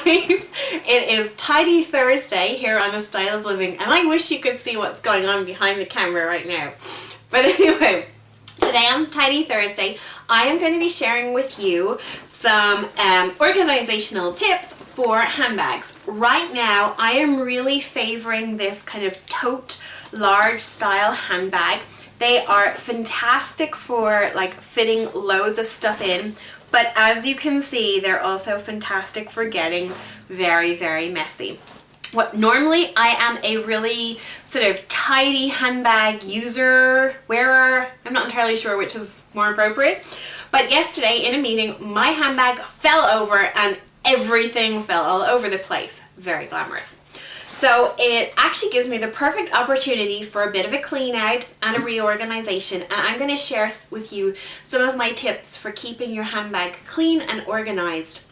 guys, it is Tidy Thursday here on A Style of Living, and I wish you could see what's going on behind the camera right now. But anyway, today on Tidy Thursday, I am going to be sharing with you some organizational tips for handbags. Right now, I am really favoring this kind of tote large style handbag. They are fantastic for like fitting loads of stuff in, but as you can see, they're also fantastic for getting very, very messy. Normally I am a really sort of tidy handbag wearer. I'm not entirely sure which is more appropriate, but yesterday in a meeting, my handbag fell over and everything fell all over the place. Very glamorous. So it actually gives me the perfect opportunity for a bit of a clean out and a reorganization, and I'm going to share with you some of my tips for keeping your handbag clean and organized.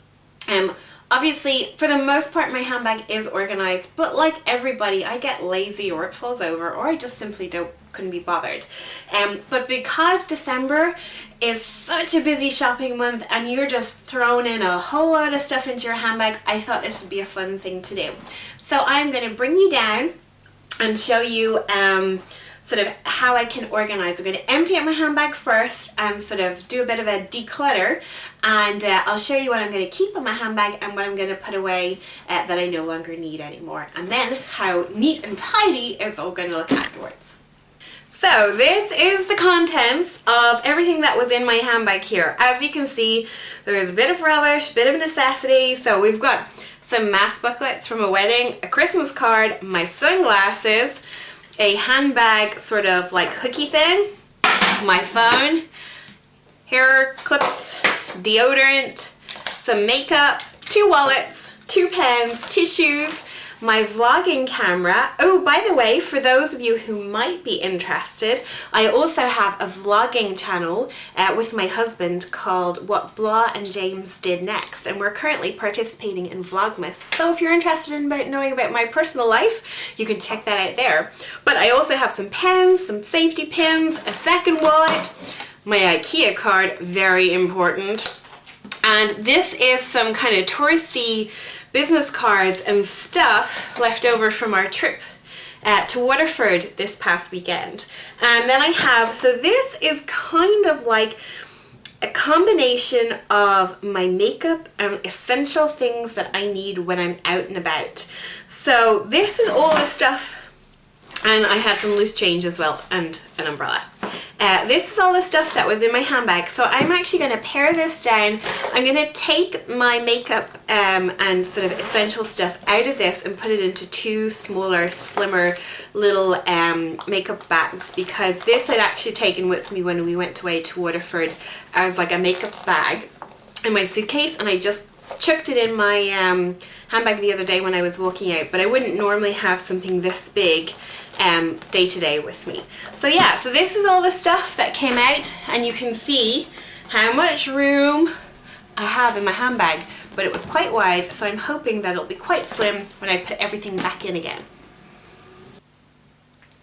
Obviously, for the most part, my handbag is organized, but like everybody, I get lazy or it falls over, or I just simply couldn't be bothered. But because December is such a busy shopping month and you're just throwing in a whole lot of stuff into your handbag, I thought this would be a fun thing to do. So I'm going to bring you down and show you sort of how I can organize. I'm going to empty out my handbag first and sort of do a bit of a declutter, and I'll show you what I'm going to keep in my handbag and what I'm going to put away that I no longer need anymore, and then how neat and tidy it's all going to look afterwards. So this is the contents of everything that was in my handbag here. As you can see, there's a bit of rubbish, a bit of necessity. So we've got some mass booklets from a wedding, a Christmas card, my sunglasses, a handbag sort of like hooky thing, my phone, hair clips, deodorant, some makeup, 2 wallets, 2 pens, tissues, my vlogging camera. Oh, by the way, for those of you who might be interested, I also have a vlogging channel with my husband called What Blah and James Did Next, and we're currently participating in Vlogmas. So if you're interested in knowing about my personal life, you can check that out there. But I also have some pens, some safety pins, a second wallet, my IKEA card, very important, and this is some kind of touristy business cards and stuff left over from our trip to Waterford this past weekend. And then I have, so this is kind of like a combination of my makeup and essential things that I need when I'm out and about. So this is all the stuff, and I had some loose change as well and an umbrella. This is all the stuff that was in my handbag, so I'm actually going to pare this down. I'm going to take my makeup and sort of essential stuff out of this and put it into 2 smaller, slimmer little makeup bags, because this I'd actually taken with me when we went away to Waterford as like a makeup bag in my suitcase, and I just chucked it in my handbag the other day when I was walking out, but I wouldn't normally have something this big day to day with me. So yeah, so this is all the stuff that came out, and you can see how much room I have in my handbag, but it was quite wide, so I'm hoping that it'll be quite slim when I put everything back in again.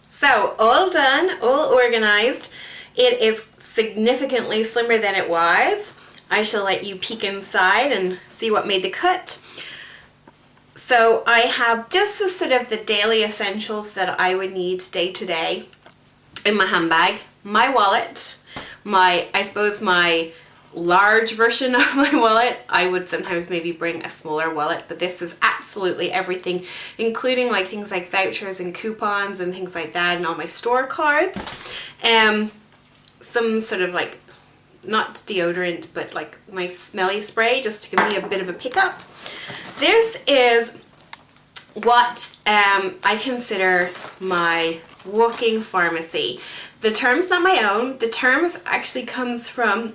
So all done, all organized. It is significantly slimmer than it was. I shall let you peek inside and see what made the cut. So I have just the sort of the daily essentials that I would need day to day in my handbag, my wallet, I suppose my large version of my wallet. I would sometimes maybe bring a smaller wallet, but this is absolutely everything, including like things like vouchers and coupons and things like that, and all my store cards. Some sort of like, not deodorant, but like my smelly spray, just to give me a bit of a pickup. This is what I consider my walking pharmacy. The term's not my own. The term actually comes from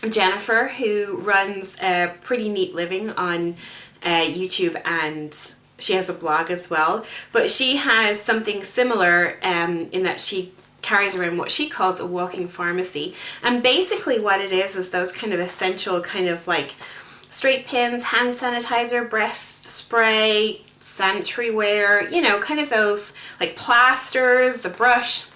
Jennifer, who runs a Pretty Neat Living on YouTube, and she has a blog as well. But she has something similar in that she carries around what she calls a walking pharmacy. And basically what it is those kind of essential kind of like straight pins, hand sanitizer, breath spray, sanitary ware, you know, kind of those like plasters, a brush,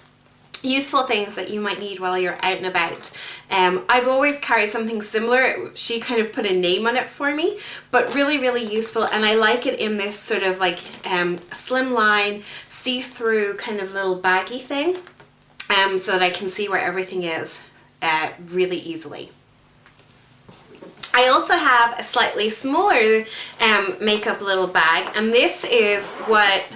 useful things that you might need while you're out and about. I've always carried something similar. She kind of put a name on it for me, but really, really useful. And I like it in this sort of like slimline, see-through kind of little baggy thing, so that I can see where everything is really easily. I also have a slightly smaller makeup little bag, and this is what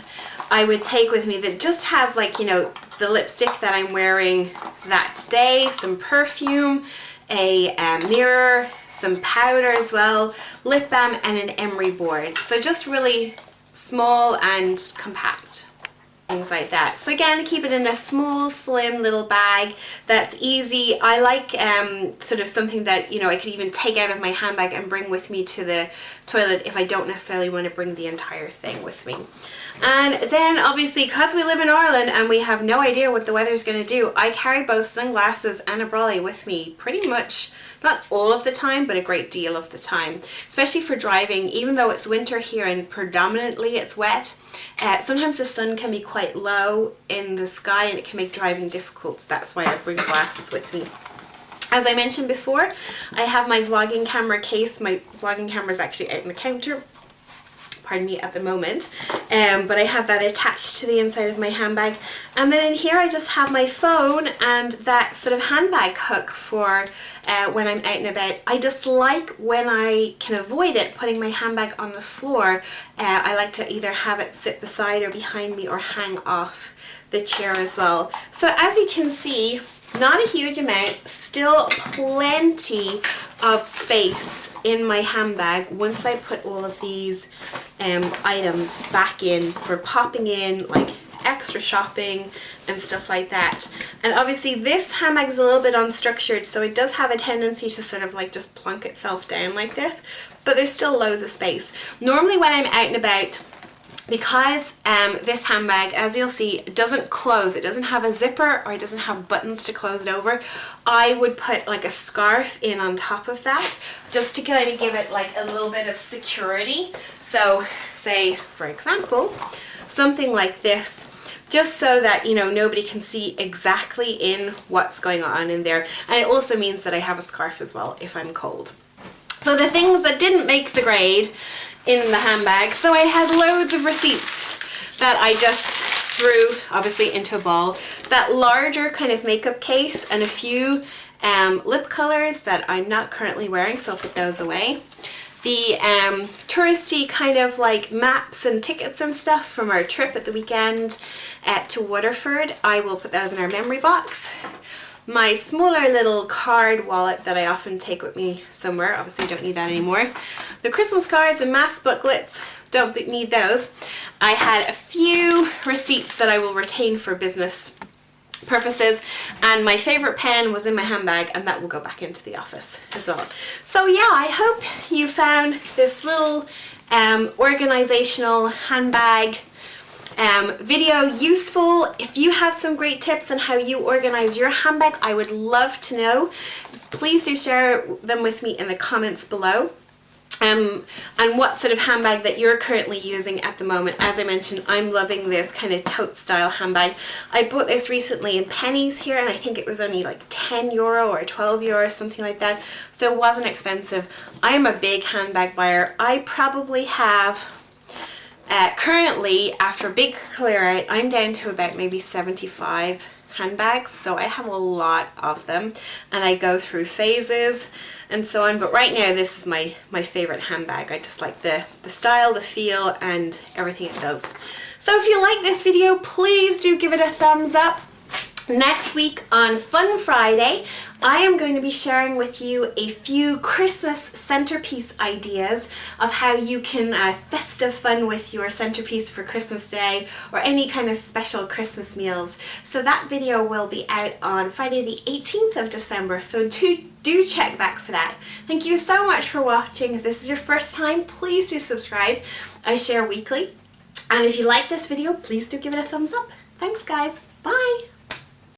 I would take with me that just has, like, you know, the lipstick that I'm wearing that day, some perfume, a mirror, some powder as well, lip balm, and an emery board. So just really small and compact. Things like that. So again, keep it in a small, slim little bag that's easy. I like sort of something that, you know, I could even take out of my handbag and bring with me to the toilet if I don't necessarily want to bring the entire thing with me. And then obviously, because we live in Ireland and we have no idea what the weather's going to do, I carry both sunglasses and a brolly with me pretty much, not all of the time, but a great deal of the time, especially for driving. Even though it's winter here and predominantly it's wet, sometimes the sun can be quite low in the sky and it can make driving difficult. So that's why I bring glasses with me. As I mentioned before, I have my vlogging camera case. My vlogging camera is actually out on the counter, pardon me, at the moment, but I have that attached to the inside of my handbag. And then in here I just have my phone and that sort of handbag hook for when I'm out and about. I just like, when I can avoid it, putting my handbag on the floor. I like to either have it sit beside or behind me or hang off the chair as well. So as you can see, not a huge amount, still plenty of space in my handbag once I put all of these items back in for popping in, like extra shopping and stuff like that. And obviously this handbag is a little bit unstructured, so it does have a tendency to sort of like just plunk itself down like this, but there's still loads of space. Normally when I'm out and about, because this handbag, as you'll see, doesn't close, it doesn't have a zipper or it doesn't have buttons to close it over, I would put like a scarf in on top of that just to kind of give it like a little bit of security. So say, for example, something like this, just so that, you know, nobody can see exactly in what's going on in there. And it also means that I have a scarf as well if I'm cold. So the things that didn't make the grade in the handbag, so I had loads of receipts that I just threw obviously into a ball. That larger kind of makeup case and a few lip colors that I'm not currently wearing, so I'll put those away. The touristy kind of like maps and tickets and stuff from our trip at the weekend to Waterford, I will put those in our memory box. My smaller little card wallet that I often take with me somewhere, obviously don't need that anymore. The Christmas cards and mass booklets, don't need those. I had a few receipts that I will retain for business purposes, and my favorite pen was in my handbag, and that will go back into the office as well. So yeah, I hope you found this little organizational handbag video useful. If you have some great tips on how you organize your handbag, I would love to know. Please do share them with me in the comments below. And what sort of handbag that you're currently using at the moment. As I mentioned, I'm loving this kind of tote style handbag. I bought this recently in pennies here, and I think it was only like 10 euro or 12 euro, something like that. So it wasn't expensive. I'm a big handbag buyer. I probably have currently, after a big clear out, I'm down to about maybe 75 handbags, so I have a lot of them and I go through phases and so on, but right now this is my favorite handbag. I just like the style, the feel, and everything it does. So if you like this video, please do give it a thumbs up. Next week on Fun Friday, I am going to be sharing with you a few Christmas centerpiece ideas of how you can festive fun with your centerpiece for Christmas Day or any kind of special Christmas meals. So that video will be out on Friday the 18th of December, so do check back for that. Thank you so much for watching. If this is your first time, please do subscribe. I share weekly. And if you like this video, please do give it a thumbs up. Thanks guys. Bye.